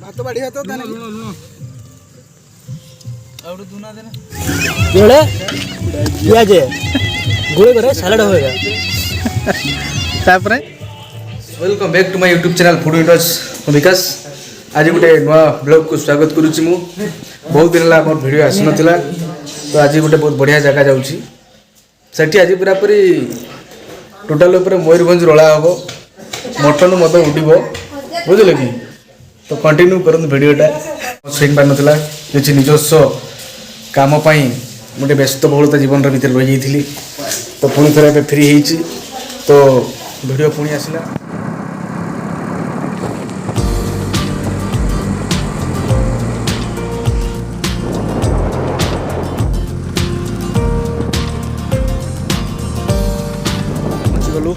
भात बाड़ी है तो लूण लूण और दूना देना जोड़े प्याज गोले करे सलाड होएगा तापरे welcome back to my YouTube channel food YouTubers Vikas आज गोटे नुआ ब्लॉग को स्वागत करुच्ची मु बहुत दिन ला मोर वीडियो आसी नथिला तो आज गोटे बहुत बढ़िया जगह जाउची सेठी आज पूरा पूरी टोटल ऊपर मयूरभंज रोला हबो मटन मत उठिबो बुझले कि तो कंटिन्यू करन वीडियोटा स्विंग पार नथिला किछि निजस्व काम पाई गोटे व्यस्तबहुलता जीवन भीतर रही जाइली तो पुणी थोड़ा फ्री होती तो वीडियो पुणी आसला गलु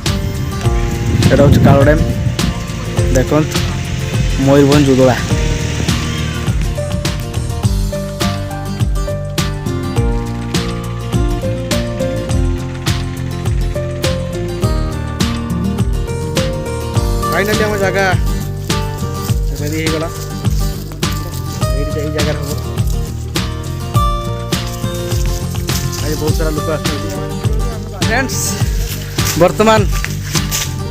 एटा हूँ कालो डैम देख मयूरभंज उदला फाइनाली आम जगह रेडी हो गला ये जगह हम आज बहुत सारा लोक फ्रेंड्स वर्तमान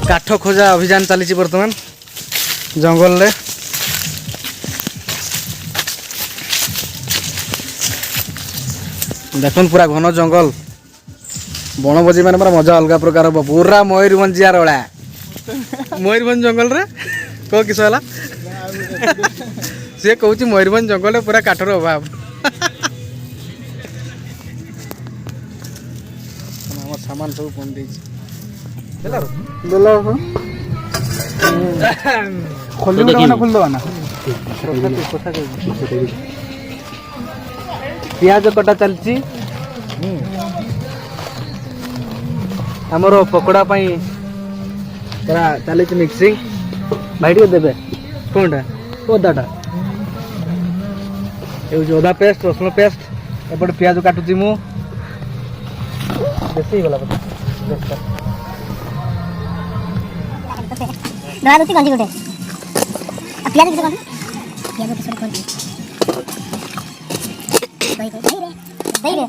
काठ खोजा अभियान चली वर्तमान जंगल रे देखुन पूरा घन जंगल बनभोजी मान पूरा मजा अलग प्रकार हम पूरा मयूरभंजिया रला मयूरभंज जंगल रे कह किस है सी कौच मयूरभंज जंगल पूरा काठर अभाव सामान सब कौन पियाज कटा चलची आमर पकोड़ा पाई चली मिक्सिंग भाई देवे कौनटा अदाटा ये अदा पेस्ट रसुण पेस्ट एपटे पियाज काटुची मु बेसी गला डरा दुती गंजी गोटे पियाज किसे कोन पियाज किसे कोन दई रे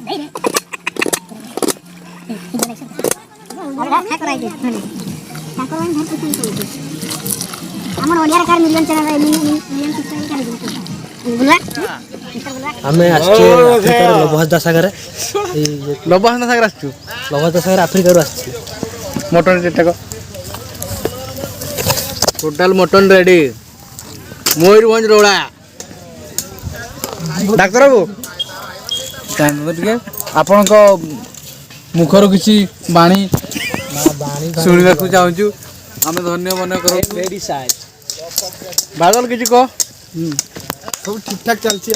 और खा कराई दे ठाकुर घर कुछ हमर Odia car million channel million subscriber कर बुलवा हमें आछे लबहदा सागर लबहदा सागर आछू लबहदा सागर अफ्रीका रो आछी मटन जेटाको टोटल मटन रेडी मयूरभंज रोला डाक्टर बाबू आपण मुखर किसी बाणी शुणा चाहूँ आम धन्य मन कर बादल किसी कह सब ठीक ठाक चलती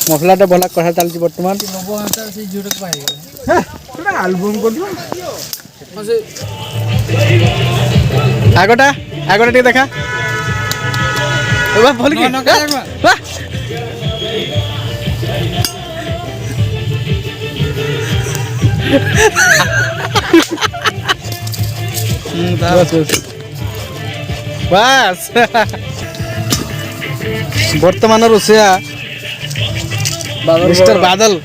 मसलाटा भला कथा चलती बर्तमान आलबम आगटा आगटा टे देखा भल कि बस वर्तमान रोषया मिस्टर बादल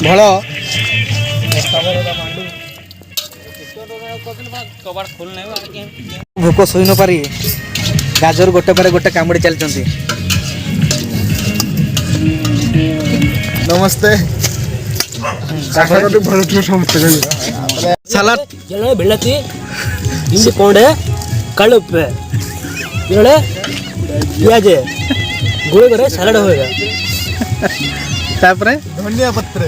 भल भोक शोई न पारि गाजर गोटे पर गोटे कामुड़ी चलती नमस्ते सलाद ಬೆಳ್ಳತಿ ಇಂದು ಕೊಂಡೆ ಕಳುಪ್ಪೆ जोड़े प्याज गोले करे सलाड होएगा तापरे धनिया पत्र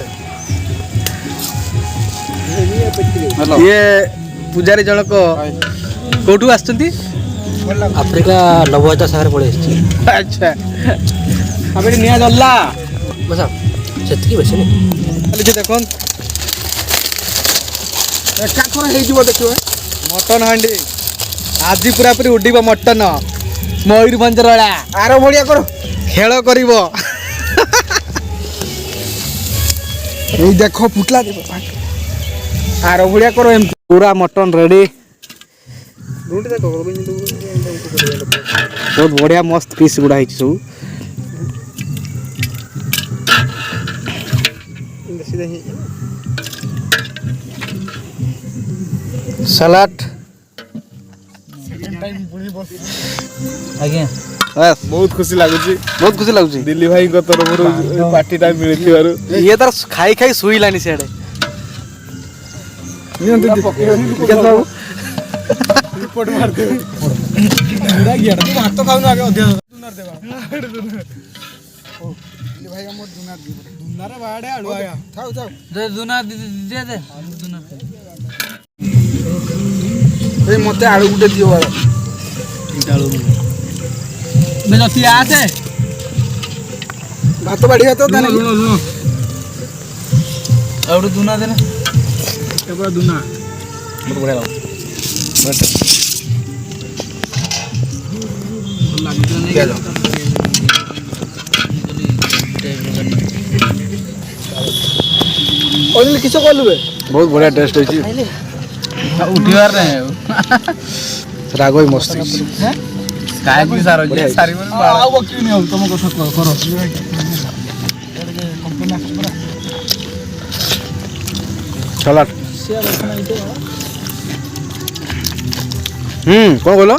ये पुजारी जनक कोठू आछंती अफ्रीका लबहदा सागर पड़े अच्छा अबे निया जल्ला बस सेतकी बेसी नहीं खाली देखन एका थोड़ा हे जीव देखियो मटन हांडी आज पूरा पूरी उड़ीबो मटन मयूरभंज रला आरो भड़िया करो खेल करिवो ए देखो फुटला देबो आरो भड़िया करो पूरा मटन रेडी बहुत बढ़िया मस्त पीस गुड़ा है सब सलाड ଆଜ୍ଞା बहुत खुशी लगुच बहुत खुशी लगुच दिल्ली भाई तरफ पार्टी टाइम मिली ये तार खाई खाई शुईलानी सियाड़े रिपोर्ट मार दे भात खाऊ आगे दुनार देवा भाई हमर दुनार दुनार बाड़े आलू आया थाउ थाउ दे दुनार दे दे दुनार ए मते आलू गुटे दियो बार आलू मैं जति आसे भात बाड़ी भात ताने लुण लुण और दुना देना एबा दुना बहुत बढ़िया लाग क्या लो ओनिल किछो कहलु बे बहुत बढ़िया टेस्ट होची उठिबार रे रागो ही मस्त होची काय की सारो जे सारी मन आउ बकी नहीं हो तुम कथा करो सलाड कौन बोलो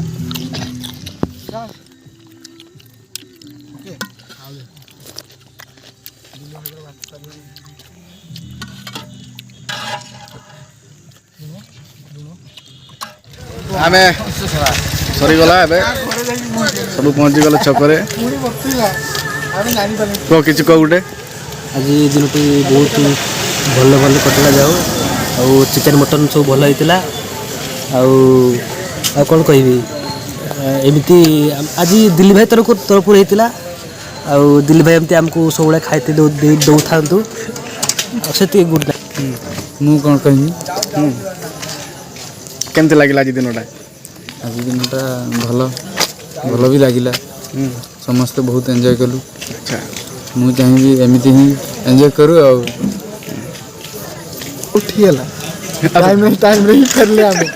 आमे सरी गला एबे सब पहुंची गला छकरे को किछ को गुटे आज दिनटी बहुत भल भल कटला जाओ और चिकेन मटन सब भल होता कौन कहबी एमती आज दिल्ली भाई तरफ होता दिल्ली भाई एमती आमको सब खाई दौ था से गुड नाइट मु कौन कहबी केमते लागिला आज दिनटा आज दिनटा भल भल भी लगिला समस्त बहुत एंजॉय कलु अच्छा मु चाहिए एमती ही एंजॉय करू आ उठिएला टाइम नहीं कर ले आमे